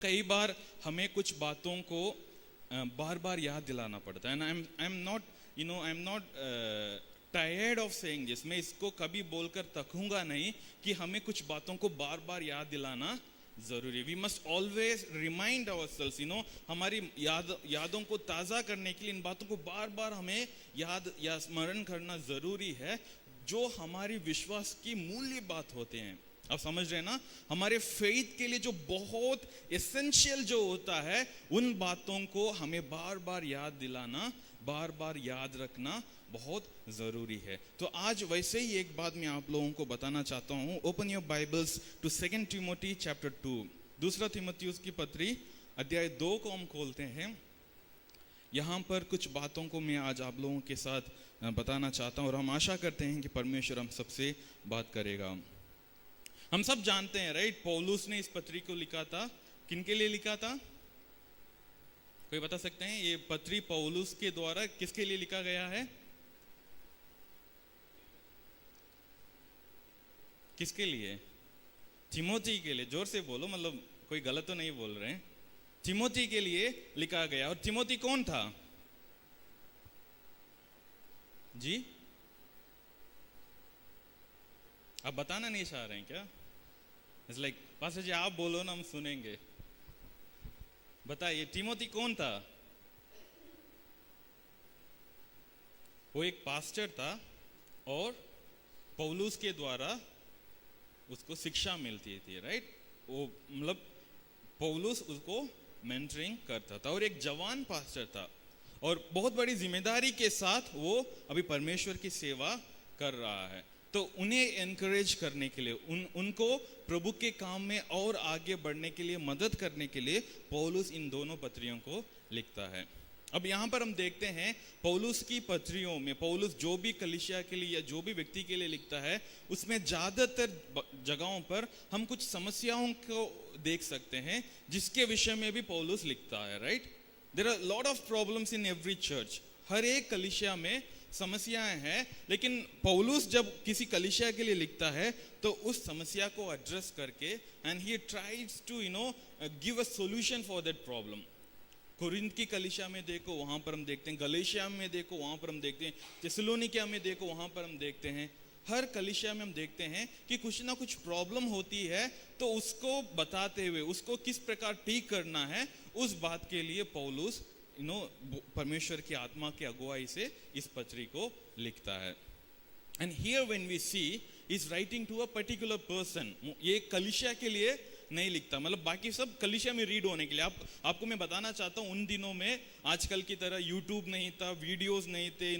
कई बार हमें कुछ बातों को बार बार याद दिलाना पड़ता है ना। I am not tired of saying this. मैं इसको कभी बोलकर थकूंगा नहीं कि हमें कुछ बातों को बार बार याद दिलाना जरूरी। We must always remind ourselves, हमारी यादों को ताज़ा करने के लिए इन बातों को बार बार हमें याद या स्मरण करना जरूरी है, जो हमारी विश्वास की मूल्य बात होते हैं। आप समझ रहे हैं ना, हमारे फेथ के लिए जो बहुत एसेंशियल जो होता है, उन बातों को हमें बार बार याद दिलाना, बार बार याद रखना बहुत जरूरी है। तो आज वैसे ही एक बात मैं आप लोगों को बताना चाहता हूं। Open your Bibles to 2 Timothy chapter 2। दूसरा तिमोथियुस की पत्री अध्याय 2 को हम खोलते हैं। यहाँ पर कुछ बातों को मैं आज आप लोगों के साथ बताना चाहता हूँ और हम आशा करते हैं कि परमेश्वर हम सबसे बात करेगा। हम सब जानते हैं, राइट, पौलुस ने इस पत्री को लिखा था। किनके लिए लिखा था? कोई बता सकते हैं? ये पत्री पौलुस के द्वारा किसके लिए लिखा गया है? किसके लिए? तिमोथी के लिए। जोर से बोलो, मतलब कोई गलत तो नहीं बोल रहे हैं। तिमोथी के लिए लिखा गया। और तिमोथी कौन था जी? आप बताना नहीं चाह रहे हैं क्या? इट्स लाइक पास्टर जी आप बोलो ना, हम सुनेंगे। बताइए, तिमोथी कौन था? वो एक पास्टर था और पौलुस के द्वारा उसको शिक्षा मिलती थी, राइट। वो मतलब पौलुस उसको मेंटरिंग करता था और एक जवान पास्टर था और बहुत बड़ी जिम्मेदारी के साथ वो अभी परमेश्वर की सेवा कर रहा है। तो उन्हें एनकरेज करने के लिए, उनको प्रभु के काम में और आगे बढ़ने के लिए, मदद करने के लिए पौलुस इन दोनों पत्रियों को लिखता है। अब यहाँ पर हम देखते हैं पौलुस की पत्रियों में पौलुस जो भी कलीसिया के लिए या जो भी व्यक्ति के लिए लिखता है, उसमें ज़्यादातर जगहों पर हम कुछ समस्याओं को देख सकते हैं जिसके विषय में भी पौलुस लिखता है, right. There are lot of problems in every church. हर एक कलीसिया में समस्याएं हैं, लेकिन पौलुस जब किसी कलीसिया के लिए लिखता है तो उस समस्या को एड्रेस करके and he tries to give a solution for that problem. Corinth की कलीसिया में देखो, वहां पर हम देखते हैं। गलातिया में देखो, वहां पर हम देखते हैं। थिस्सलुनीकिया में देखो, वहां पर हम देखते हैं। हर कलीसिया में हम देखते हैं कि कुछ ना कुछ प्रॉब्लम होती है, तो उसको बताते हुए उसको किस प्रकार ठीक करना है, उस बात के लिए पौलुस परमेश्वर की आत्मा की अगुवाई से इस पत्री को लिखता है। And here when we see is writing to a particular person. ये कलीसिया के लिए नहीं लिखता, मतलब बाकी सब कलीसिया में रीड होने के लिए। आपको मैं बताना चाहता हूँ, उन दिनों में आजकल की तरह यूट्यूब नहीं था, वीडियोस नहीं थे,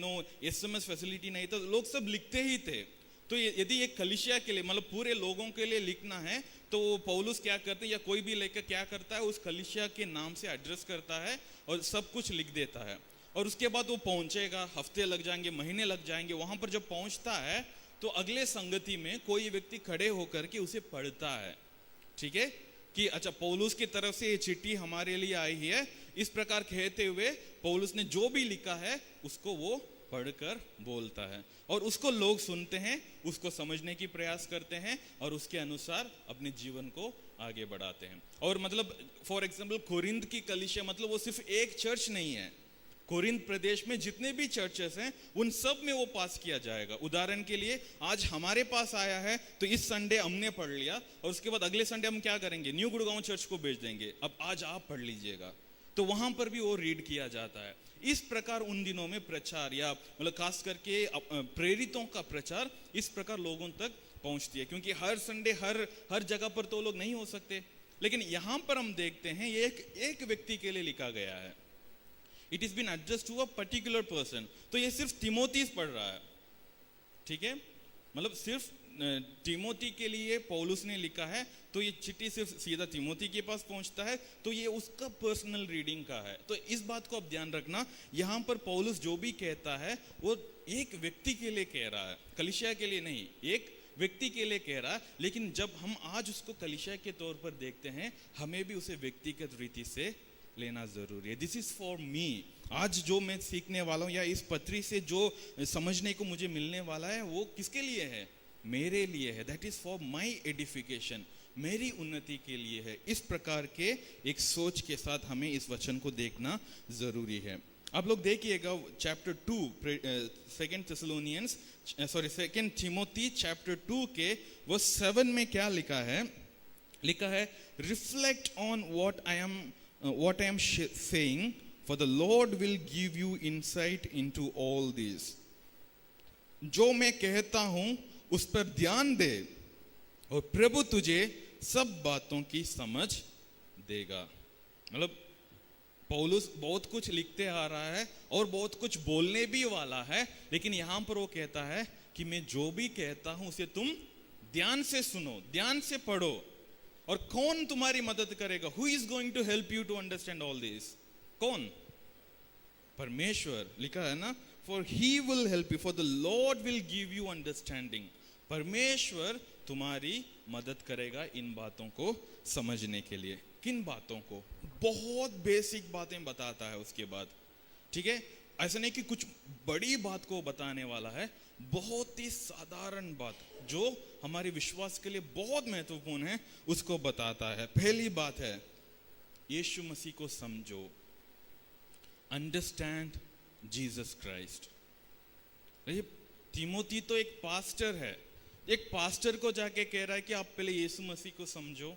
SMS फैसिलिटी नहीं था, लोग सब लिखते ही थे। तो यदि एक कलीसिया के लिए, मतलब पूरे लोगों के लिए लिखना है, तो पौलुस क्या करते हैं या कोई भी लेकर क्या करता है, उस कलीसिया के नाम से एड्रेस करता है और सब कुछ लिख देता है। और उसके बाद वो पहुंचेगा, हफ्ते लग जाएंगे, महीने लग जाएंगे। वहां पर जब पहुंचता है तो अगले संगति में कोई व्यक्ति खड़े होकर के उसे पढ़ता है, ठीक है, कि अच्छा पौलुस की तरफ से ये चिट्ठी हमारे लिए आई है। इस प्रकार कहते हुए पौलुस ने जो भी लिखा है उसको वो पढ़कर बोलता है और उसको लोग सुनते हैं, उसको समझने की प्रयास करते हैं और उसके अनुसार अपने जीवन को आगे बढ़ाते हैं। और मतलब फॉर एग्जाम्पल कोरिन्थ की कलीसिया, मतलब वो सिर्फ एक चर्च नहीं है। कोरिन्थ प्रदेश में जितने भी चर्चेस हैं उन सब में वो पास किया जाएगा। उदाहरण के लिए आज हमारे पास आया है तो इस संडे हमने पढ़ लिया और उसके बाद अगले संडे हम क्या करेंगे, न्यू गुड़गांव चर्च को भेज देंगे, अब आज आप पढ़ लीजिएगा। तो वहां पर भी वो रीड किया जाता है। इस प्रकार उन दिनों में प्रचार, या मतलब खास करके प्रेरितों का प्रचार इस प्रकार लोगों तक पहुंचती है, क्योंकि हर संडे हर जगह पर तो लोग नहीं हो सकते। लेकिन यहां पर हम देखते हैं ये एक व्यक्ति के लिए लिखा गया है। It is been addressed to a particular person. तो ये सिर्फ तिमोथी पढ़ रहा है, ठीक है, मतलब सिर्फ तिमोथी के लिए पौलुस ने लिखा है, तो ये चिट्ठी सिर्फ सीधा तिमोथी के पास पहुंचता है, तो ये उसका पर्सनल रीडिंग का है। तो इस बात को आप ध्यान रखना, यहाँ पर पौलुस जो भी कहता है वो एक व्यक्ति के लिए कह रहा है, कलीसिया के लिए नहीं, एक व्यक्ति के लिए कह रहा है। लेकिन जब हम आज उसको कलीसिया के तौर पर देखते हैं, हमें भी उसे व्यक्तिगत रीति से लेना जरूरी है। This is for me. आज जो मैं सीखने वाला हूँ या इस पत्री से जो समझने को मुझे मिलने वाला है, वो किसके लिए है? मेरे लिए है। That is for my edification. मेरी उन्नति के लिए है। इस प्रकार के एक सोच के साथ हमें इस वचन को देखना जरूरी है। आप लोग देखिएगा चैप्टर 2 सेकेंड थिमोथी चैप्टर 2 के वर्स 7 में क्या लिखा है? लिखा है, reflect on what I am saying, for the Lord will give you insight into all this. जो मैं कहता हूं उस पर ध्यान दे और प्रभु तुझे सब बातों की समझ देगा। मतलब पौलुस बहुत कुछ लिखते आ रहा है और बहुत कुछ बोलने भी वाला है, लेकिन यहां पर वो कहता है कि मैं जो भी कहता हूं उसे तुम ध्यान से सुनो, ध्यान से पढ़ो। और कौन तुम्हारी मदद करेगा? Who is going to help you to understand all this? कौन? परमेश्वर। लिखा है ना, for he will help you, for the Lord will give you understanding. परमेश्वर तुम्हारी मदद करेगा इन बातों को समझने के लिए। किन बातों को? बहुत बेसिक बातें बताता है उसके बाद, ठीक है? ऐसा नहीं कि कुछ बड़ी बात को बताने वाला है, बहुत ही साधारण बात जो हमारे विश्वास के लिए बहुत महत्वपूर्ण है उसको बताता है। पहली बात है, यीशु मसीह को समझो, अंडरस्टैंड जीसस क्राइस्ट। तिमोथी तो एक पास्टर है, एक पास्टर को जाके कह रहा है कि आप पहले यीशु मसीह को समझो।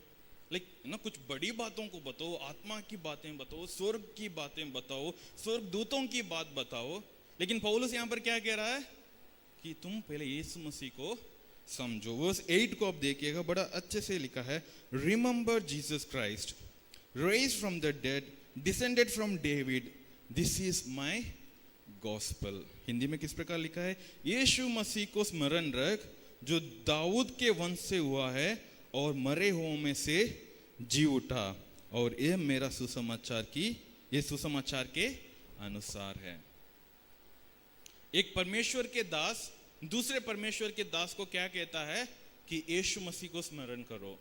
ना कुछ बड़ी बातों को बताओ, आत्मा की बातें बताओ, स्वर्ग की बातें बताओ, स्वर्ग दूतों की बात बताओ। लेकिन पौलुस यहां पर क्या कह रहा है कि तुम पहले यीशु मसीह को समझो। वर्स 8 को आप देखिएगा, बड़ा अच्छे से लिखा है, remember Jesus Christ, raised from the dead, descended from David, this is my gospel. Hindi में किस प्रकार लिखा है? यीशु मसीह को स्मरण रख जो दाऊद के वंश से हुआ है और मरे हुओं में से जी उठा, और यह मेरा सुसमाचार के अनुसार है। एक परमेश्वर के दास दूसरे परमेश्वर के दास को क्या कहता है कि यीशु मसीह को स्मरण करो,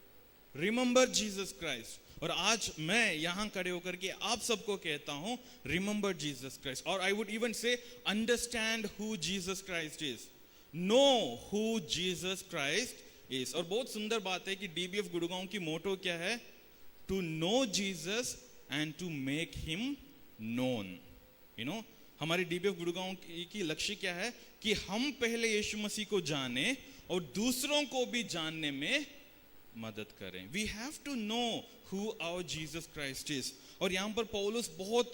रिमेंबर जीसस क्राइस्ट। और आज मैं यहां खड़े होकर के आप सबको कहता हूं, रिमेंबर जीसस क्राइस्ट। और आई वुड इवन से understand who Jesus Christ is, know who Jesus Christ is. और बहुत सुंदर बात है कि डीबीएफ गुड़गांव की मोटो क्या है? To know Jesus and to make him known. You know, हमारी डीबीएफ गुड़गांव की लक्ष्य क्या है कि हम पहले यीशु मसीह को जाने और दूसरों को भी जानने में मदद करें। We have to know who our Jesus Christ is. और यहां पर पौलुस बहुत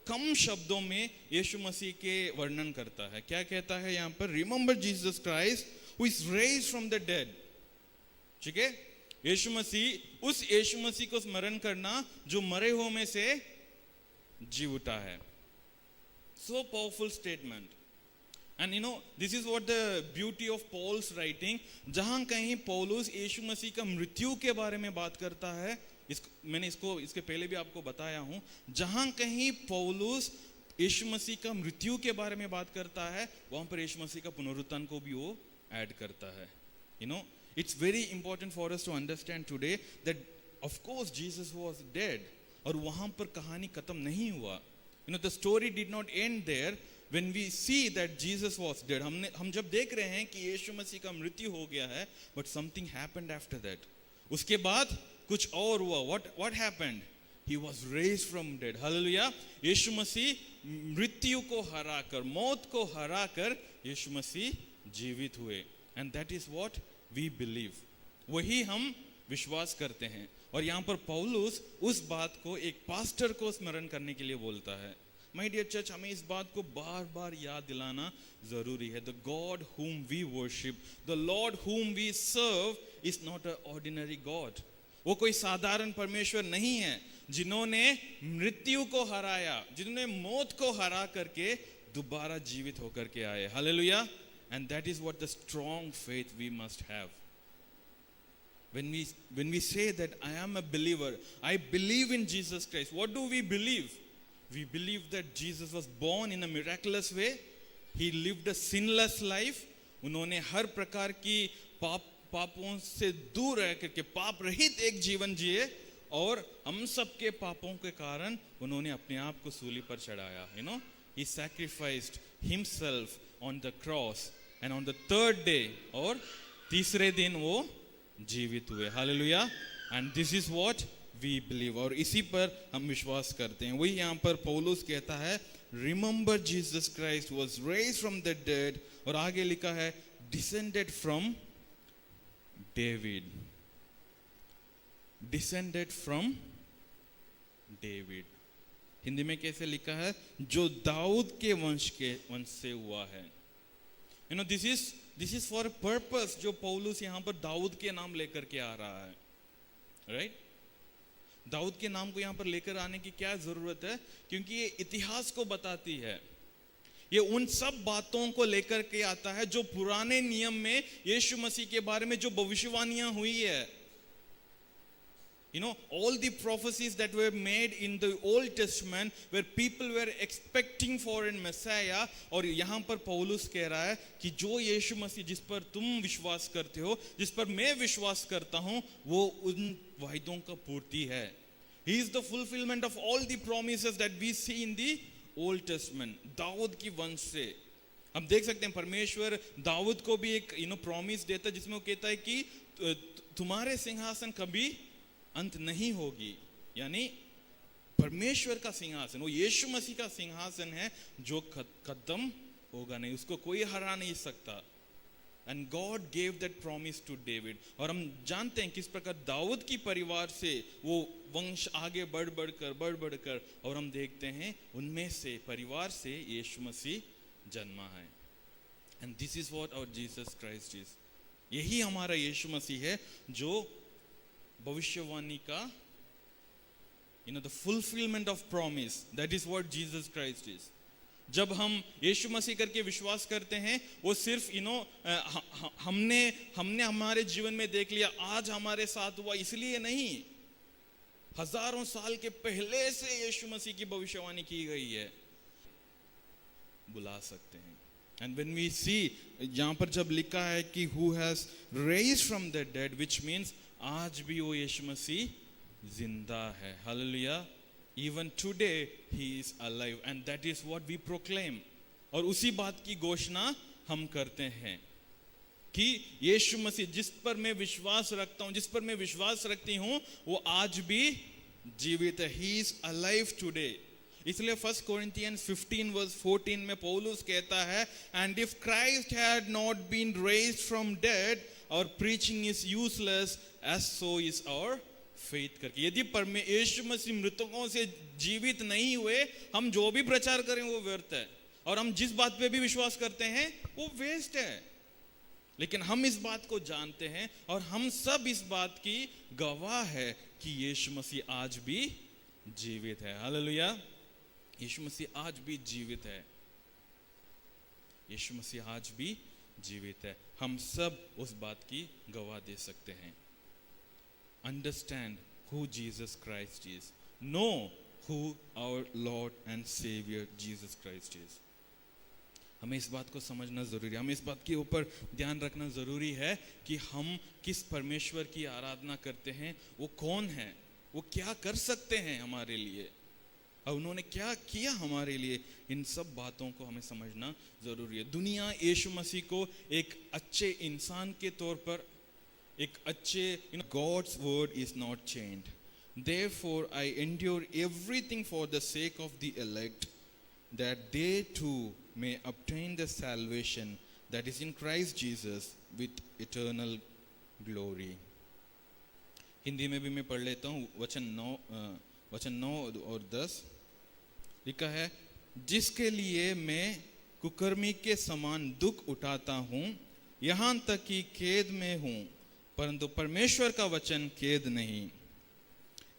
कम शब्दों में यीशु मसीह के वर्णन करता है। क्या कहता है यहां पर? Remember Jesus Christ who is raised from the dead. ठीक है, यीशु मसीह, उस यीशु मसीह को स्मरण करना जो मरे हुए में से जी उठा है। So powerful statement. And you know, this is what the beauty of Paul's writing. जहां कहीं पौलुस यीशु मसीह का मृत्यु के बारे में बात करता है, मैंने इसके पहले भी आपको बताया हूं, जहां कहीं पौलुस यीशु मसीह का मृत्यु के बारे में बात करता है, वहां पर यीशु मसीह का पुनरुत्थान को भी वो ऐड करता है। You know, it's very important for us to understand today that of course Jesus was dead. और वहां पर कहानी खत्म नहीं हुआ। You know, the story did not end there. When we see that Jesus was dead, हम जब देख रहे हैं कि यीशु मसीह का मृत्यु हो गया है, but something happened after that. उसके बाद कुछ और हुआ. What happened? He was raised from dead. Hallelujah. यीशु मसीह मृत्यु को हराकर, मौत को हराकर यीशु मसीह जीवित हुए. And that is what we believe. वही हम विश्वास करते हैं. और यहाँ पर पौलुस उस बात को एक पास्टर को स्मरण करने के लिए बोलता है. माय डियर चर्च, हमें इस बात को बार बार याद दिलाना जरूरी है. The God whom we worship, the Lord whom we serve is not an ordinary God. वो कोई साधारण परमेश्वर नहीं है जिन्होंने मृत्यु को हराया, जिन्होंने मौत को हरा करके दोबारा जीवित होकर के आए. Hallelujah. And that is what the strong faith we must have. When we say that I am a believer, I believe in Jesus Christ, what do we believe? We believe that Jesus was born in a miraculous way. He lived a sinless life. उन्होंने हर प्रकार की पापों से दूर रह करके पाप रहित एक जीवन जिए, और हम सब के पापों के कारण उन्होंने अपने आप को सूली पर चढ़ाया. You know, he sacrificed himself on the cross, and on the third day, और तीसरे दिन वो जीवित हुए। Hallelujah. And this is what we believe, और इसी पर हम विश्वास करते हैं। वही यहाँ पर पौलुस कहता है, remember Jesus Christ was raised from the dead, और आगे लिखा है descended from David, descended from David. Hindi में कैसे लिखा है? जो दाऊद के वंश से हुआ है। You know this is for purpose, जो पौलुस यहाँ पर दाऊद के नाम लेकर के आ रहा है, राइट? दाऊद के नाम को यहाँ पर लेकर आने की क्या जरूरत है? क्योंकि ये इतिहास को बताती है। ये उन सब बातों को लेकर के आता है जो पुराने नियम में यीशु मसीह के बारे में जो भविष्यवाणियां हुई है। You know, all the prophecies that were made in the Old Testament, where people were expecting for a Messiah, और यहाँ पर पौलुस कह रहा है कि जो यीशु मसीह जिस पर तुम विश्वास करते हो, जिस पर मैं विश्वास करता हूँ, वो उन वायदों का पूर्ति है। He is the fulfillment of all the promises that we see in the Old Testament. Dawood की वंश से हम देख सकते हैं परमेश्वर दाऊद को भी एक प्रॉमिस देता है, जिसमें वो कहता है कि तुम्हारे सिंहासन कभी अंत नहीं होगी। यानी परमेश्वर का सिंहासन, वो यीशु मसीह का सिंहासन है जो खत्म होगा नहीं, उसको कोई हरा नहीं सकता। And God gave that promise to David. और हम जानते हैं किस प्रकार दाऊद की परिवार से वो वंश आगे बढ़ बढ़कर और हम देखते हैं उनमें से परिवार से यीशु मसीह जन्मा है। And this is what our Jesus Christ is. यही हमारा यीशु मसीह है जो भविष्यवाणी का the fulfilment of promise, that is what Jesus Christ is. जब हम यीशु मसीह करके विश्वास करते हैं, वो सिर्फ हमने हमारे जीवन में देख लिया, आज हमारे साथ हुआ इसलिए नहीं, हजारों साल के पहले से यीशु मसीह की भविष्यवाणी की गई है, बुला सकते हैं। एंड व्हेन वी सी, यहाँ पर जब लिखा है कि who has raised from the dead, which means आज भी वो यीशु मसीह जिंदा है। Hallelujah. Even today he is alive, and that is what we proclaim. और उसी बात की घोषणा हम करते हैं कि यीशु मसीह जिस पर मैं विश्वास रखता हूं, जिस पर मैं विश्वास रखती हूं, वो आज भी जीवित है। He is alive today. इसलिए 1 Corinthians 15:14 में पौलुस कहता है, and if Christ had not been raised from dead, our preaching is useless, as so is our faith करके। यदि यीशु मसीह मृतकों से जीवित नहीं हुए, हम जो भी प्रचार करें वो व्यर्थ है, और हम जिस बात पे भी विश्वास करते हैं वो वेस्ट है। लेकिन हम इस बात को जानते हैं और हम सब इस बात की गवाह है कि यीशु मसीह आज भी जीवित है। हालेलुया। यीशु मसीह आज भी जीवित है। यीशु मसीह आज भी जीवित है। हम सब उस बात की गवाह दे सकते हैं। Understand who Jesus Christ is. Know who our Lord and Savior Jesus Christ is. हमें इस बात को समझना जरूरी है, हमें इस बात के ऊपर ध्यान रखना जरूरी है कि हम किस परमेश्वर की आराधना करते हैं, वो कौन है, वो क्या कर सकते हैं हमारे लिए, और उन्होंने क्या किया हमारे लिए। इन सब बातों को हमें समझना जरूरी है। दुनिया यीशु मसीह को एक अच्छे इंसान के तौर पर, एक अच्छे God's word is not changed. Therefore I endure everything for the sake of the elect, that they too may obtain the salvation that is in Christ Jesus with eternal glory. Hindi में भी मैं पढ़ लेता हूँ। वचन 9 और 10 लिखा है, जिसके लिए मैं कुकर्मी के समान दुख उठाता हूँ, यहाँ तक कि कैद में हूँ, परंतु परमेश्वर का वचन कैद नहीं।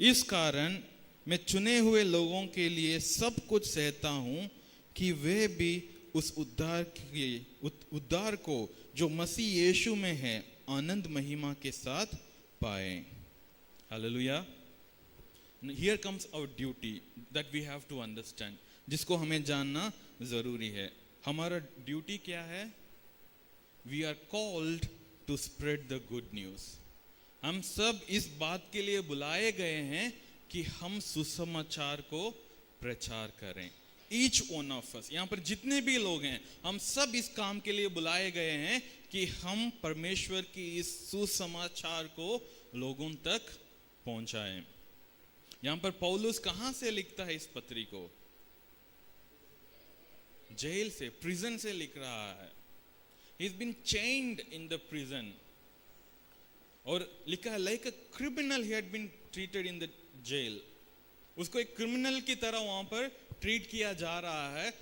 इस कारण मैं चुने हुए लोगों के लिए सब कुछ सहता हूं कि वे भी उस उद्धार को जो मसीह यीशु में है आनंद महिमा के साथ पाए। Hallelujah. Here comes our duty that we have to understand, जिसको हमें जानना जरूरी है। हमारा ड्यूटी क्या है? We are called to spread the good news. हम सब इस बात के लिए बुलाए गए हैं कि हम सुसमाचार को प्रचार करें। ईच वन ऑफ अस, यहाँ पर जितने भी लोग हैं, हम सब इस काम के लिए बुलाए गए हैं कि हम परमेश्वर की इस सुसमाचार को लोगों तक पहुंचाएं। यहाँ पर पौलुस कहां से लिखता है इस पत्री को? जेल से, प्रिजन से लिख रहा है। He's been chained in the prison, और लिखा है like a criminal he had been treated in the jail. उसको एक क्रिमिनल की तरह वहां पर ट्रीट किया जा रहा है,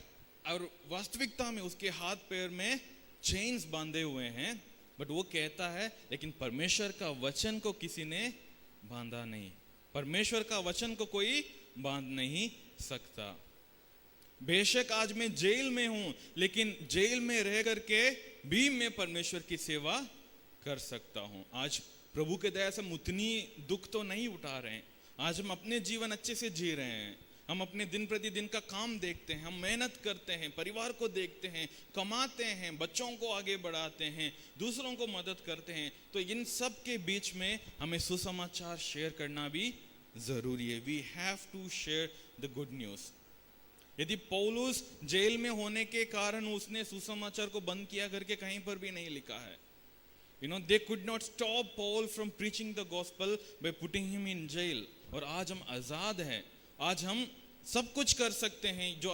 और वास्तविकता में उसके हाथ पैर में चेन्स बांधे हुए हैं। बट वो कहता है लेकिन परमेश्वर का वचन को किसी ने बांधा नहीं, परमेश्वर का वचन को कोई बांध नहीं सकता। बेशक आज मैं जेल में हूं, लेकिन जेल में रह करके भी मैं परमेश्वर की सेवा कर सकता हूं। आज प्रभु के दया से हम उतनी दुख तो नहीं उठा रहे हैं, आज हम अपने जीवन अच्छे से जी रहे हैं, हम अपने दिन प्रतिदिन का काम देखते हैं, हम मेहनत करते हैं, परिवार को देखते हैं, कमाते हैं, बच्चों को आगे बढ़ाते हैं, दूसरों को मदद करते हैं। तो इन सब के बीच में हमें सुसमाचार शेयर करना भी जरूरी है। We have to share the good news. यदि पौलुस जेल में होने के कारण उसने सुसमाचार को बंद किया करके कहीं पर भी नहीं लिखा है। they could not stop Paul from preaching the gospel by putting him in jail. और आज हम आजाद हैं, आज हम सब कुछ कर सकते हैं जो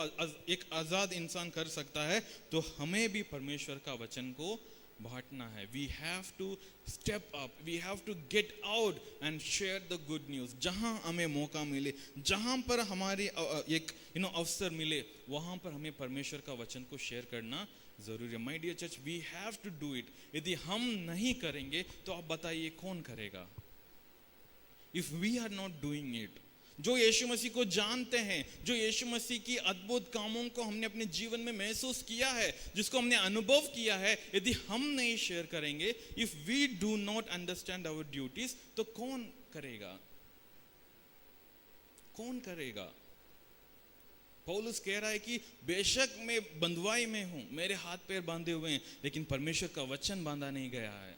एक आजाद इंसान कर सकता है। तो हमें भी परमेश्वर का वचन को बांटना है। We have to step up, we have to get out and share the good news. जहां हमें मौका मिले, जहां पर हमारे एक अवसर मिले, वहां पर हमें परमेश्वर का वचन को शेयर करना जरूरी है। My dear church, we have to do it. यदि हम नहीं करेंगे तो आप बताइए कौन करेगा? If we are not doing it, जो यीशु मसीह को जानते हैं, जो यीशु मसीह की अद्भुत कामों को हमने अपने जीवन में महसूस किया है, जिसको हमने अनुभव किया है, यदि हम नहीं शेयर करेंगे, if we do not understand our duties, तो कौन करेगा? कौन करेगा? पौलुस कह रहा है कि बेशक मैं बंधुआई में हूं, मेरे हाथ पैर बांधे हुए हैं, लेकिन परमेश्वर का वचन बांधा नहीं गया है।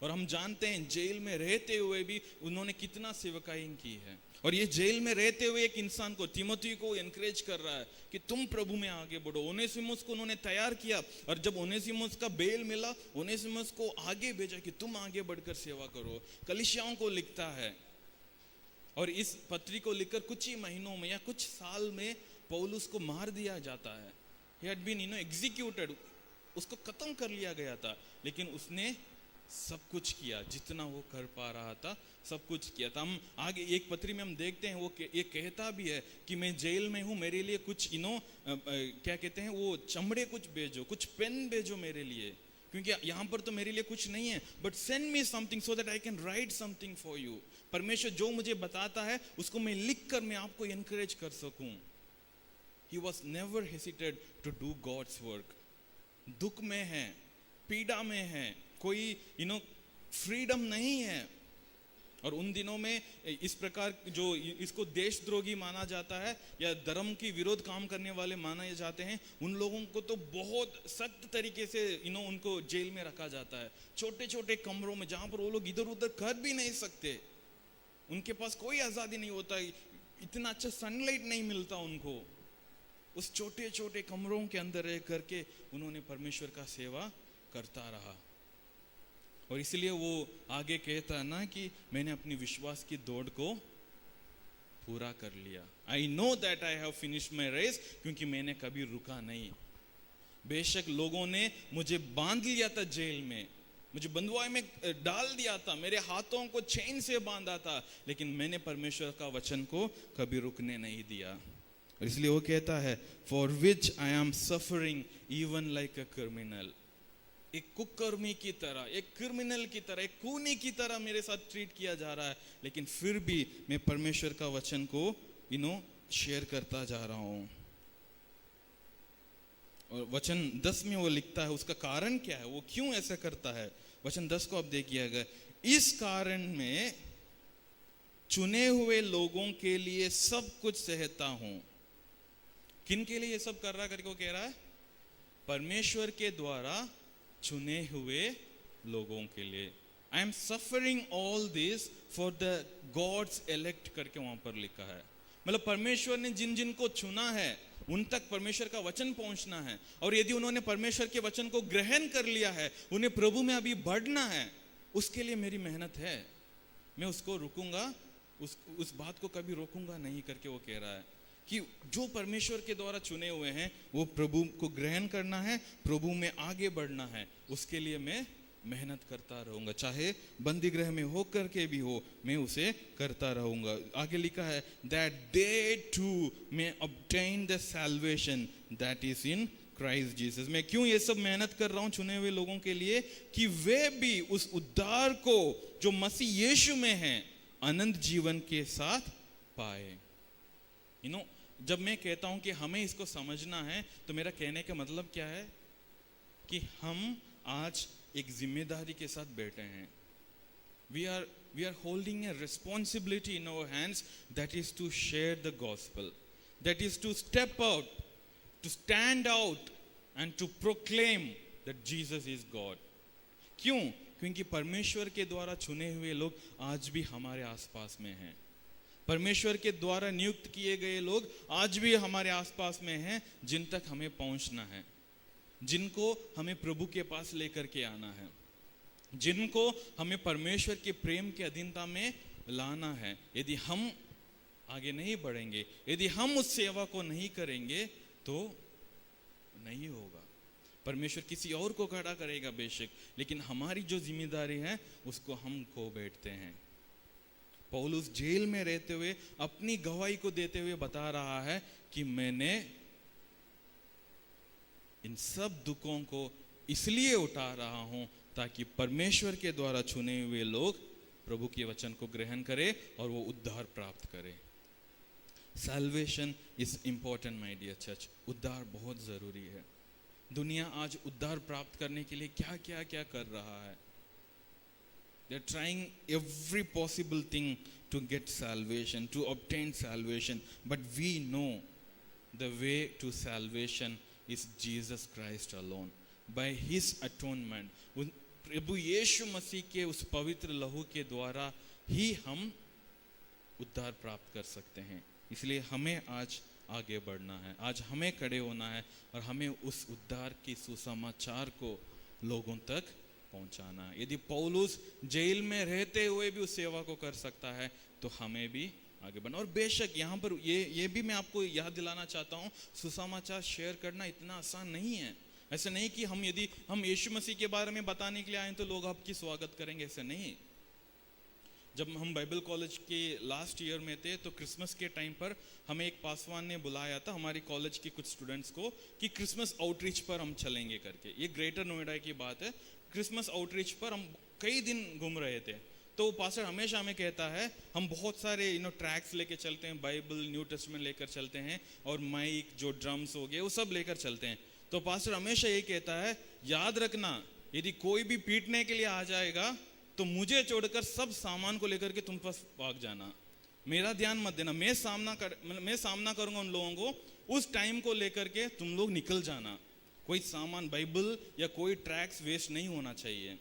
और हम जानते हैं जेल में रहते हुए भी उन्होंने कितना सेवकाई की है। और ये जेल में रहते हुए एक इंसान को, तीमुथी को एनकरेज कर रहा है कि तुम प्रभु में आगे बढ़ो। ओनेसिमुस को उन्होंने तैयार किया, और जब ओनेसिमुस का बेल मिला, ओनेसिमुस को आगे भेजा कि तुम आगे बढ़कर सेवा करो। कलीसियाओं को लिखता है, और इस पत्री को लिखकर कुछ ही महीनों में या कुछ साल में पौलुस को मार दिया जाता है। He had been executed, उसको खत्म कर लिया गया था, लेकिन उसने सब कुछ किया, जितना वो कर पा रहा था सब कुछ किया था। हम आगे एक पत्री में हम देखते हैं, वो ये कहता भी है कि मैं जेल में हूँ, मेरे लिए कुछ क्या कहते हैं वो, चमड़े कुछ भेजो, कुछ पेन भेजो मेरे लिए, क्योंकि यहाँ पर तो मेरे लिए कुछ नहीं है, but send me something so that I can write something for you. परमेश्वर जो मुझे बताता है उसको मैं लिख कर मैं आपको एनकरेज कर सकूं। He was never hesitant to do God's work. दुख में है, पीड़ा में है, कोई फ्रीडम नहीं है। और उन दिनों में इस प्रकार जो इसको देशद्रोही माना जाता है या धर्म की विरोध काम करने वाले माने जाते हैं, उन लोगों को तो बहुत सख्त तरीके से उनको जेल में रखा जाता है, छोटे छोटे कमरों में, जहां पर वो लोग इधर उधर कर भी नहीं सकते, उनके पास कोई आजादी नहीं होता, इतना अच्छा सनलाइट नहीं मिलता उनको। उस छोटे छोटे कमरों के अंदर रह करके उन्होंने परमेश्वर का सेवा करता रहा। और इसलिए वो आगे कहता है ना कि मैंने अपनी विश्वास की दौड़ को पूरा कर लिया। I know that I have finished my race, क्योंकि मैंने कभी रुका नहीं। बेशक लोगों ने मुझे बांध लिया था जेल में, मुझे बंधुआई में डाल दिया था, मेरे हाथों को चेन से बांधा था, लेकिन मैंने परमेश्वर का वचन को कभी रुकने नहीं दिया। और इसलिए वो कहता है, for which I am suffering even like a criminal. एक कुकर्मी की तरह, एक क्रिमिनल की तरह, एक खूनी की तरह मेरे साथ ट्रीट किया जा रहा है, लेकिन फिर भी मैं परमेश्वर का वचन को शेयर करता जा रहा हूं। और वचन 10 में वो लिखता है, उसका कारण क्या है, वो क्यों ऐसा करता है। वचन 10 को आप देखिएगा, इस कारण में चुने हुए लोगों के लिए सब कुछ सहता हूं। किन के लिए ये सब कर रहा करके वो कह रहा है? परमेश्वर के द्वारा चुने हुए लोगों के लिए। I am suffering all this for the gods elect करके वहां पर लिखा है। मतलब परमेश्वर ने जिन जिन को चुना है उन तक परमेश्वर का वचन पहुंचना है। और यदि उन्होंने परमेश्वर के वचन को ग्रहण कर लिया है, उन्हें प्रभु में अभी बढ़ना है, उसके लिए मेरी मेहनत है, मैं उसको रुकूंगा, उस बात को कभी रोकूंगा नहीं करके वो कह रहा है कि जो परमेश्वर के द्वारा चुने हुए हैं वो प्रभु को ग्रहण करना है, प्रभु में आगे बढ़ना है, उसके लिए मैं मेहनत करता रहूंगा, चाहे बंदी गृह में हो करके भी हो, मैं उसे करता रहूंगा। आगे लिखा है that they too may obtain the salvation that is in Christ Jesus। मैं क्यों ये सब मेहनत कर रहा हूं चुने हुए लोगों के लिए, कि वे भी उस उद्धार को जो मसीह यीशु में है अनंत जीवन के साथ पाए। जब मैं कहता हूं कि हमें इसको समझना है, तो मेरा कहने का मतलब क्या है कि हम आज एक जिम्मेदारी के साथ बैठे हैं। We are holding a responsibility in our hands, that is to share the gospel, that is to step out, to stand out and to proclaim that Jesus is God। क्यों? क्योंकि परमेश्वर के द्वारा चुने हुए लोग आज भी हमारे आसपास में हैं। परमेश्वर के द्वारा नियुक्त किए गए लोग आज भी हमारे आसपास में हैं, जिन तक हमें पहुंचना है, जिनको हमें प्रभु के पास लेकर के आना है, जिनको हमें परमेश्वर के प्रेम के अधीनता में लाना है। यदि हम आगे नहीं बढ़ेंगे, यदि हम उस सेवा को नहीं करेंगे तो नहीं होगा। परमेश्वर किसी और को खड़ा करेगा बेशक, लेकिन हमारी जो जिम्मेदारी है उसको हम खो बैठते हैं। पौलुस जेल में रहते हुए अपनी गवाही को देते हुए बता रहा है कि मैंने इन सब दुखों को इसलिए उठा रहा हूं ताकि परमेश्वर के द्वारा चुने हुए लोग प्रभु के वचन को ग्रहण करें और वो उद्धार प्राप्त करें। Salvation is important my dear church. उद्धार बहुत जरूरी है। दुनिया आज उद्धार प्राप्त करने के लिए क्या क्या क्या कर रहा है। They are trying every possible thing to get salvation, to obtain salvation, but we know the way to salvation is Jesus Christ alone, by his atonement। प्रभु यीशु मसीह के उस पवित्र लहू के द्वारा ही हम उद्धार प्राप्त कर सकते हैं। इसलिए हमें आज आगे बढ़ना है, आज हमें खड़े होना है और हमें उस उद्धार की सुसमाचार को लोगों तक पहुंचाना है। यदि पौलुस जेल में रहते हुए भी उस सेवा को कर सकता है तो हमें भी आगे बढ़ना। और बेशक यहाँ पर ये भी मैं आपको याद दिलाना चाहता हूँ, सुसमाचार शेयर करना इतना आसान नहीं है। ऐसे नहीं कि यदि हम यीशु मसीह के बारे में बताने के लिए आए तो लोग आपकी स्वागत करेंगे, ऐसे नहीं। जब हम बाइबल कॉलेज के लास्ट ईयर में थे तो क्रिसमस के टाइम पर हमें एक पासवान ने बुलाया था हमारी कॉलेज के कुछ स्टूडेंट्स को कि क्रिसमस आउटरीच पर हम चलेंगे करके। ये ग्रेटर नोएडा की बात है। क्रिसमस आउटरीच पर हम कई दिन घूम रहे थे, तो पास्टर हमेशा हमें कहता है, हम बहुत सारे ट्रैक्स लेके चलते हैं, बाइबल न्यू टेस्टामेंट लेकर चलते हैं और माइक जो ड्रम्स हो गए वो सब लेकर चलते हैं। तो पास्टर हमेशा ये कहता है, याद रखना यदि कोई भी पीटने के लिए आ जाएगा तो मुझे छोड़कर सब सामान को लेकर के तुम पास भाग जाना, मेरा ध्यान मत देना। मैं सामना करूंगा उन लोगों को, उस टाइम को लेकर के तुम लोग निकल जाना। कोई सामान बाइबल या कोई ट्रैक्स वेस्ट नहीं होना चाहिए।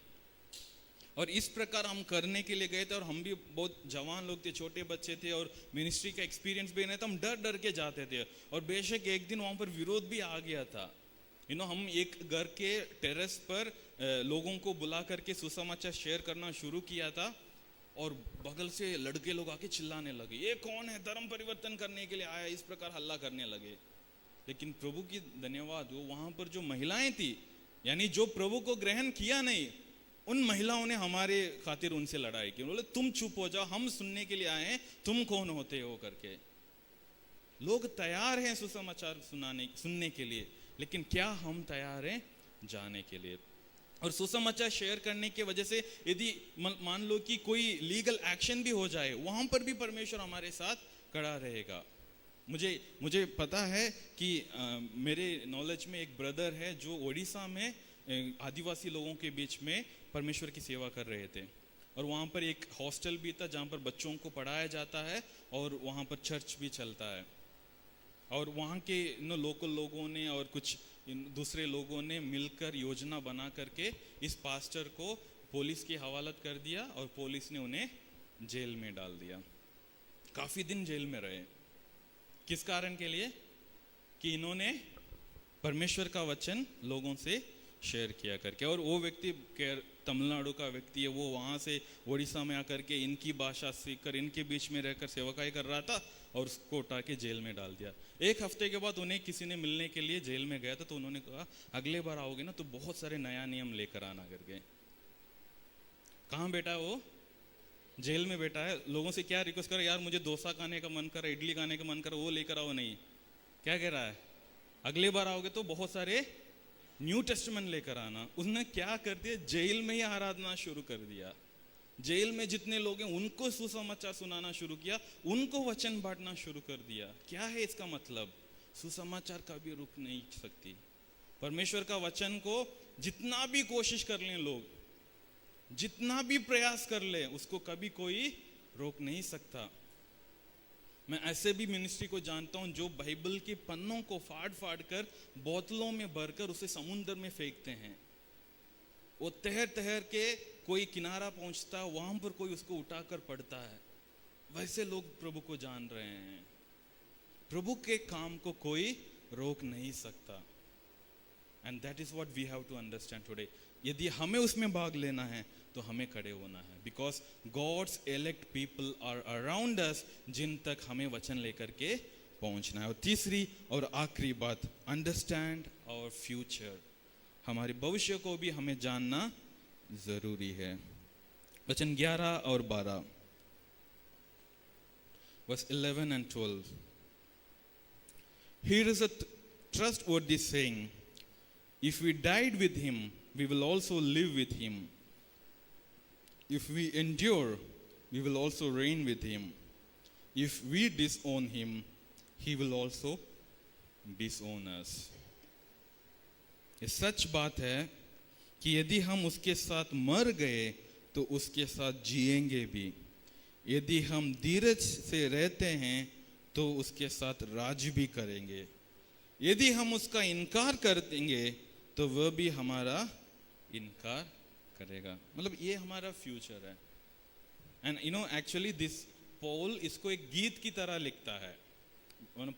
और इस प्रकार हम करने के लिए गए थे और हम भी बहुत जवान लोग थे, छोटे बच्चे थे और मिनिस्ट्री का एक्सपीरियंस भी नहीं था। हम डर डर के जाते थे और बेशक एक दिन वहां पर विरोध भी आ गया था। हम एक घर के टेरेस पर लोगों को बुला करके सुसमाचार शेयर करना शुरू किया था और बगल से लड़के लोग आके चिल्लाने लगे, ये कौन है, धर्म परिवर्तन करने के लिए आया, इस प्रकार हल्ला करने लगे। लेकिन प्रभु की धन्यवाद हो, वहां पर जो महिलाएं थी, यानी जो प्रभु को ग्रहण किया नहीं, उन महिलाओं ने हमारे खातिर उनसे लड़ाई की। बोले तुम चुप हो जाओ, हम सुनने के लिए आए हैं, तुम कौन होते हो करके। लोग तैयार हैं सुसमाचार सुनने के लिए, लेकिन क्या हम तैयार हैं जाने के लिए? और सुसमाचार शेयर करने की वजह से यदि मान लो कि कोई लीगल एक्शन भी हो जाए, वहां पर भी परमेश्वर हमारे साथ खड़ा रहेगा। मुझे पता है कि मेरे नॉलेज में एक ब्रदर है जो ओडिशा में आदिवासी लोगों के बीच में परमेश्वर की सेवा कर रहे थे और वहाँ पर एक हॉस्टल भी था जहाँ पर बच्चों को पढ़ाया जाता है और वहाँ पर चर्च भी चलता है। और वहाँ के लोकल लोगों ने और कुछ दूसरे लोगों ने मिलकर योजना बना करके इस पास्टर को पुलिस के हवालत कर दिया और पुलिस ने उन्हें जेल में डाल दिया। काफ़ी दिन जेल में रहे। किस कारण के लिए? कि इन्होंने परमेश्वर का वचन लोगों से शेयर किया करके, और वो व्यक्ति तमिलनाडु का व्यक्ति है, वो वहाँ से उड़ीसा में आकर के इनकी भाषा सीखकर इनके बीच में रहकर सेवकाई कर रहा था, और उसको उठा के जेल में डाल दिया। एक हफ्ते के बाद उन्हें किसी ने मिलने के लिए जेल में गया था, तो उन्होंने कहा अगले बार आओगे ना तो बहुत सारे नया नियम लेकर आना करके। कहाँ बैठा है वो? जेल में बैठा है। लोगों से क्या रिक्वेस्ट कर, यार मुझे डोसा खाने का मन कर रहा है, इडली खाने का मन कर रहा है, वो लेकर आओ। नहीं, क्या कह रहा है, अगले बार आओगे तो बहुत सारे न्यू टेस्टमेंट लेकर आना। उसने क्या कर दिया, जेल में ही आराधना शुरू कर दिया। जेल में जितने लोग हैं उनको सुसमाचार सुनाना शुरू किया, उनको वचन बांटना शुरू कर दिया। क्या है इसका मतलब? सुसमाचार कभी रुक नहीं सकती। परमेश्वर का वचन को जितना भी कोशिश कर लें लोग, जितना भी प्रयास कर ले, उसको कभी कोई रोक नहीं सकता। मैं ऐसे भी मिनिस्ट्री को जानता हूं जो बाइबल के पन्नों को फाड़ फाड़ कर बोतलों में भरकर उसे समुद्र में फेंकते हैं। वो तैर तैर के कोई किनारा पहुंचता है, वहां पर कोई उसको उठाकर पढ़ता है। वैसे लोग प्रभु को जान रहे हैं। प्रभु के काम को कोई रोक नहीं सकता। And that is what we have to understand today. यदि हमें उसमें भाग लेना है तो हमें खड़े होना है, because God's elect people are around us, जिन तक हमें वचन लेकर के पहुंचना है। और तीसरी और आखिरी बात, अंडरस्टैंड आवर फ्यूचर। हमारे भविष्य को भी हमें जानना जरूरी है। वचन 11 और 12, verse 11 and 12. Here is a trustworthy saying, if we died with him, we will also live with him. If we endure, we will also reign with him. If we disown him, he will also disown us. ये सच बात है कि यदि हम उसके साथ मर गए तो उसके साथ जिएंगे भी। यदि हम धीरज से रहते हैं तो उसके साथ राज भी करेंगे। यदि हम उसका इनकार कर देंगे तो वह भी हमारा इनकार करेगा। मतलब ये हमारा फ्यूचर है। And you know actually this Paul इसको एक गीत की तरह लिखता है।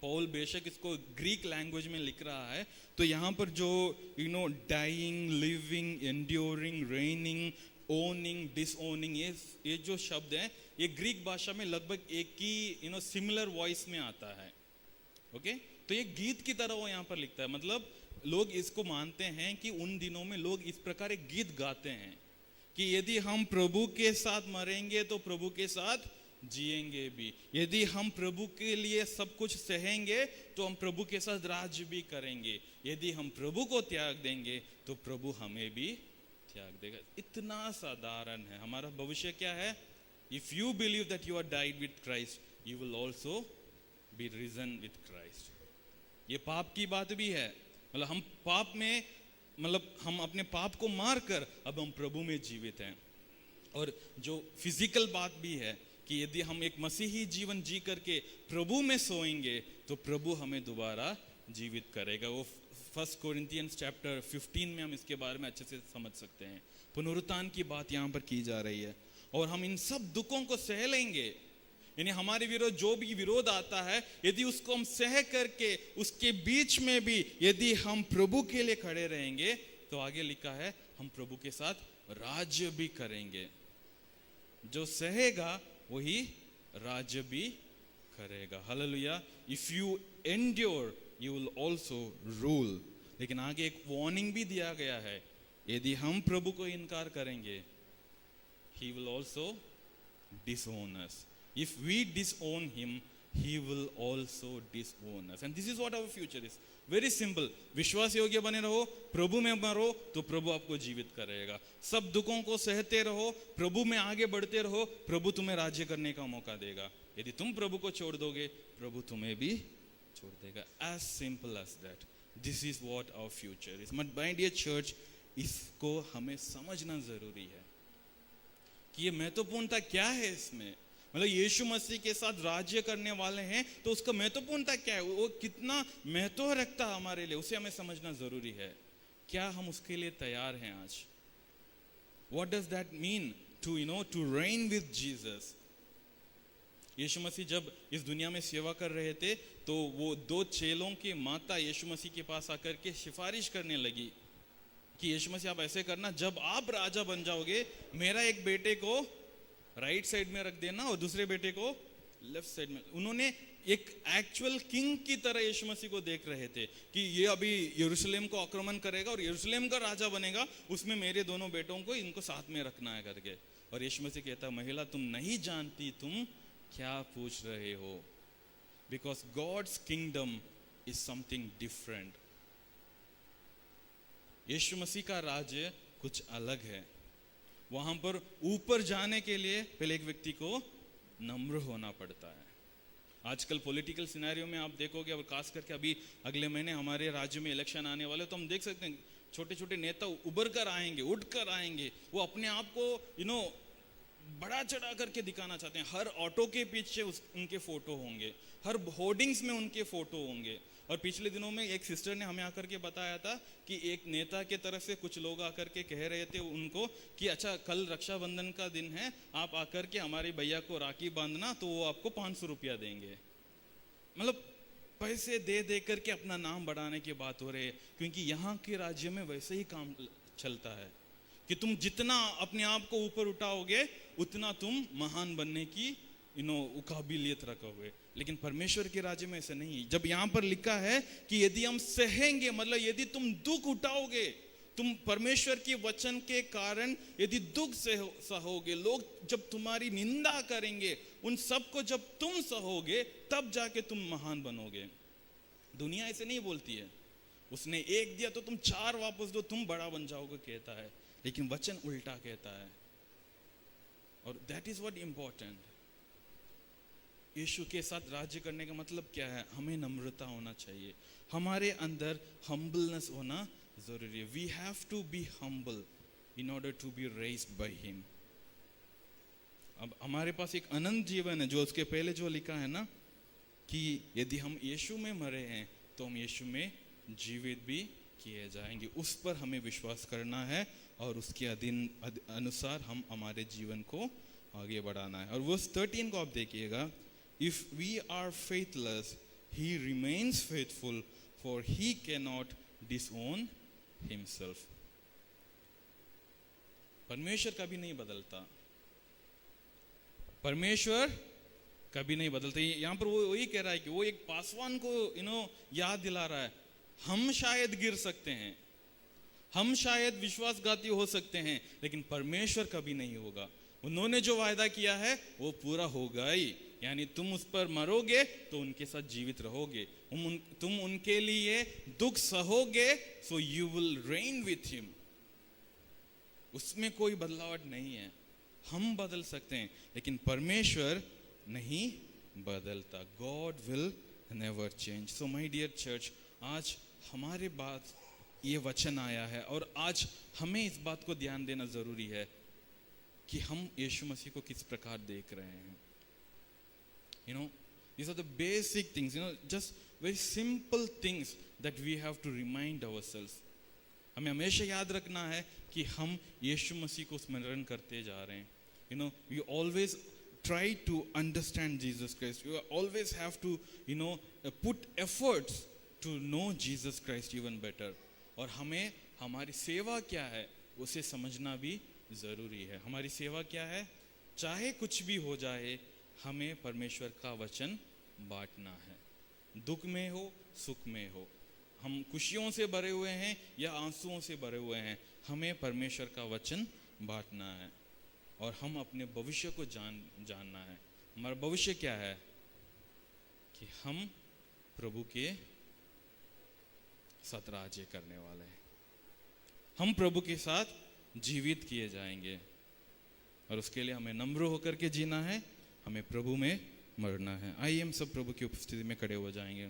पॉल बेशक इसको ग्रीक लैंग्वेज में लिख रहा है, तो यहाँ पर जो dying, living, enduring, reigning, owning, disowning, ये जो शब्द हैं ये ग्रीक भाषा में लगभग एक ही सिमिलर वॉइस में आता है। ओके, तो ये गीत की तरह वो यहाँ पर लिखता है। मतलब लोग इसको मानते हैं कि उन दिनों में लोग इस प्रकार एक गीत गाते हैं कि यदि हम प्रभु के साथ मरेंगे तो प्रभु के साथ जिएंगे भी। यदि हम प्रभु के लिए सब कुछ सहेंगे तो हम प्रभु के साथ राज भी करेंगे। यदि हम प्रभु को त्याग देंगे तो प्रभु हमें भी त्याग देगा। इतना साधारण है हमारा भविष्य। क्या है? If you believe that you are died with Christ, you will also be risen with Christ. ये पाप की बात भी है। मतलब हम पाप में, मतलब हम अपने पाप को मार कर अब हम प्रभु में जीवित हैं। और जो फिजिकल बात भी है कि यदि हम एक मसीही जीवन जी करके प्रभु में सोएंगे तो प्रभु हमें दोबारा जीवित करेगा। वो 1 कोरिंथियंस चैप्टर 15 में हम इसके बारे में अच्छे से समझ सकते हैं। पुनरुत्थान की बात यहाँ पर की जा रही है। और हम इन सब दुखों को सह लेंगे। यानी हमारे विरोध जो भी विरोध आता है, यदि उसको हम सह करके उसके बीच में भी यदि हम प्रभु के लिए खड़े रहेंगे तो आगे लिखा है हम प्रभु के साथ राज्य भी करेंगे। जो सहेगा वही राज्य भी करेगा। Hallelujah. If you endure you will also rule. लेकिन आगे एक वार्निंग भी दिया गया है, यदि हम प्रभु को इनकार करेंगे, he will also disown us. If we disown him, he will also disown us. And this is what our future is. Very simple. विश्वास योग्य बने रहो, प्रभु में मरो तो प्रभु आपको जीवित करेगा। सब दुखों को सहते रहो, प्रभु में आगे बढ़ते रहो, प्रभु तुम्हें राज्य करने का मौका देगा। यदि तुम प्रभु को छोड़ दोगे, प्रभु तुम्हें भी छोड़ देगा। As simple as that. This is what our future is. My dear church, इसको हमें समझना जरूरी है कि ये महत्वपूर्णता क्या है इसमें। मतलब यीशु मसीह के साथ राज्य करने वाले हैं तो उसका महत्वपूर्णता क्या है, वो कितना महत्व रखता है हमारे लिए, उसे हमें समझना जरूरी है। क्या हम उसके लिए तैयार हैं आज? What does that mean to reign with Jesus? यीशु मसीह जब इस दुनिया में सेवा कर रहे थे तो वो 2 चेलों की माता यीशु मसीह के पास आकर के सिफारिश करने लगी कि यीशु मसीह आप ऐसे करना, जब आप राजा बन जाओगे मेरा एक बेटे को राइट साइड में रख देना और दूसरे बेटे को लेफ्ट साइड में। उन्होंने एक एक्चुअल किंग की तरह यीशु मसीह को देख रहे थे कि ये अभी यरूशलेम को आक्रमण करेगा और यरूशलेम का राजा बनेगा, उसमें मेरे दोनों बेटों को इनको साथ में रखना है करके। और यीशु मसीह कहता, महिला तुम नहीं जानती तुम क्या पूछ रहे हो, because God's kingdom is something different. यीशु मसीह का राज्य कुछ अलग है। वहां पर ऊपर जाने के लिए पहले एक व्यक्ति को नम्र होना पड़ता है। आजकल पॉलिटिकल सिनेरियो में आप देखोगे, और खास करके अभी अगले महीने हमारे राज्य में इलेक्शन आने वाले, तो हम देख सकते हैं छोटे छोटे नेता उभर कर आएंगे, उठ कर आएंगे। वो अपने आप को बड़ा चढ़ा करके दिखाना चाहते हैं। हर ऑटो के पीछे उनके फोटो होंगे, हर होर्डिंग्स में उनके फोटो होंगे। और पिछले दिनों में एक सिस्टर ने हमें आकर के बताया था कि एक नेता के तरफ से कुछ लोग आकर के कह रहे थे उनको कि अच्छा कल रक्षाबंधन का दिन है, आप आकर के हमारे भैया को राखी बांधना तो वो आपको 500 रुपया देंगे। मतलब पैसे दे दे करके अपना नाम बढ़ाने की बात हो रही है, क्योंकि यहाँ के राज्य में वैसे ही काम चलता है कि तुम जितना अपने आप को ऊपर उठाओगे उतना तुम महान बनने की काबिलियत रखोगे। लेकिन परमेश्वर के राज्य में ऐसा नहीं। जब यहाँ पर लिखा है कि यदि हम सहेंगे, मतलब यदि तुम दुख उठाओगे, तुम परमेश्वर के वचन के कारण यदि दुख सहोगे, लोग जब तुम्हारी निंदा करेंगे, उन सबको जब तुम सहोगे, तब जाके तुम महान बनोगे। दुनिया ऐसे नहीं बोलती है, उसने एक दिया तो तुम 4 वापस दो, तुम बड़ा बन जाओगे कहता है, लेकिन वचन उल्टा कहता है। और दैट इज व्हाट इम्पोर्टेंट। यीशु के साथ राज्य करने का मतलब क्या है? हमें नम्रता होना चाहिए, हमारे अंदर हम्बलनेस होना जरूरी है। We have to be humble in order to be raised by him. अब हमारे पास एक अनंत जीवन है, जो उसके पहले जो लिखा है ना कि यदि हम यीशु में मरे हैं तो हम यीशु में जीवित भी किए जाएंगे। उस पर हमें विश्वास करना है और उसके अधीन अनुसार हम हमारे जीवन को आगे बढ़ाना है। और वर्स 13 को आप देखिएगा, If we are faithless, he remains faithful, for he cannot disown himself. परमेश्वर कभी नहीं बदलता, परमेश्वर कभी नहीं बदलता। यहाँ पर वो वही कह रहा है कि वो एक पासवान को याद दिला रहा है, हम शायद गिर सकते हैं, हम शायद विश्वासघाती हो सकते हैं, लेकिन परमेश्वर कभी नहीं होगा। उन्होंने जो वायदा किया है वो पूरा होगा ही। यानी तुम उस पर मरोगे तो उनके साथ जीवित रहोगे, तुम उनके लिए दुख सहोगे, so you will reign with him. उसमें कोई बदलावट नहीं है। हम बदल सकते हैं लेकिन परमेश्वर नहीं बदलता। God will never change. So my dear church, आज हमारे बात ये वचन आया है और आज हमें इस बात को ध्यान देना जरूरी है कि हम यीशु मसीह को किस प्रकार देख रहे हैं। These are the basic things, just very simple things that we have to remind ourselves. हमें हमेशा याद रखना है कि हम यीशु मसीह को स्मरण करते जा रहे हैं। We always try to understand Jesus Christ. You always have to, put efforts to know Jesus Christ even better. और हमें हमारी सेवा क्या है उसे समझना भी जरूरी है। हमारी सेवा क्या है? चाहे कुछ भी हो जाए, हमें परमेश्वर का वचन बांटना है। दुख में हो, सुख में हो, हम खुशियों से भरे हुए हैं या आंसुओं से भरे हुए हैं, हमें परमेश्वर का वचन बांटना है। और हम अपने भविष्य को जानना है। हमारा भविष्य क्या है? कि हम प्रभु के साथ राज्य करने वाले हैं, हम प्रभु के साथ जीवित किए जाएंगे। और उसके लिए हमें नम्र होकर के जीना है, हमें प्रभु में मरना है। आइए हम सब प्रभु की उपस्थिति में खड़े हो जाएंगे।